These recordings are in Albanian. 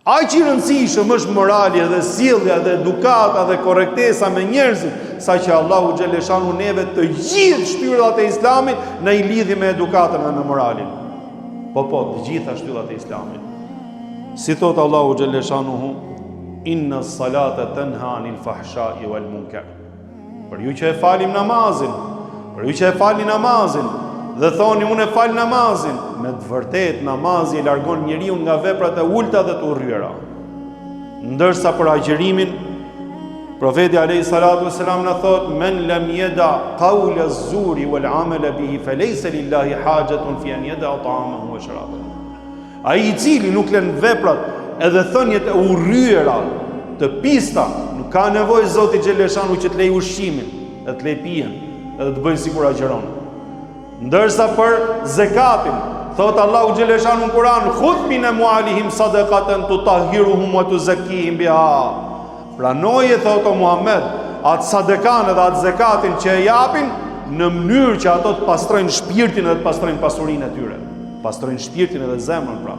Ai që i rëndësishëm është morali dhe sjellja dhe edukata dhe korrektesa me njerëzit, saqë Allahu xhaleshanu neve të gjithë shtyllat e Islamit në i lidhi me edukatën dhe me moralin. Po, të gjitha shtyllat e Islamit. Si thot Allahu xhaleshanu, inna salata tanha anil fahsha'i wal munkar. Për ju që e falim namazin, dhe thoni unë e fal namazin, me të vërtet namazi e largon njeriu nga veprat e ulta dhe të urryera. Ndërsa për agjërimin, profeti alayhi salatu wasalam na thot, men lam yada qawla az-zuri wal amala bihi falaysa lillahi hajatun fi an yada ta'amahu wa sharabahu. Ai i cili nuk lën veprat edhe thënjet e urryera të pista, nuk ka nevojë Zoti xhaleshanu që të lej ushqimin, dhe të lej pijen, edhe të bëjë sikur agjeron. Ndërsa për zekatin, thot Allahu xhaleshanu në Kur'an, khudh min amwalihim sadaqatan tutahhiruhum wa tuzakkihim biha. Pranoje, thot o Muhammed, atë sadekan dhe atë zekatin që e japin në mënyrë që ato të pastrojnë shpirtin dhe të pastrojnë pasurinë e tyre. Pastrojnë shpirtin edhe zemrën, pra.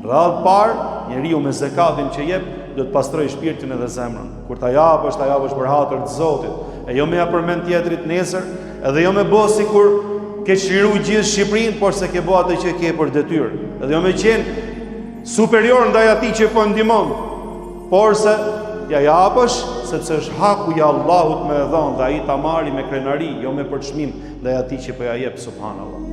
Radhë parë, njeriu me zekatin që jep do të pastrojë shpirtin edhe zemrën. Kur ta japësh për hatër të Zotit, e jo me ja përmend tjetrit nesër, edhe jo me bë sikur ke çliru gjithë Shqipërinë, por se ke bë atë që ke për detyrë. Edhe jo me qenë superior ndaj atij që po ndihmon, por se ja japësh sepse është haku i Allahut me dhënë dhe ai ta marrë me krenari, jo me përçmim ndaj atij që po ja jep, subhanallahu.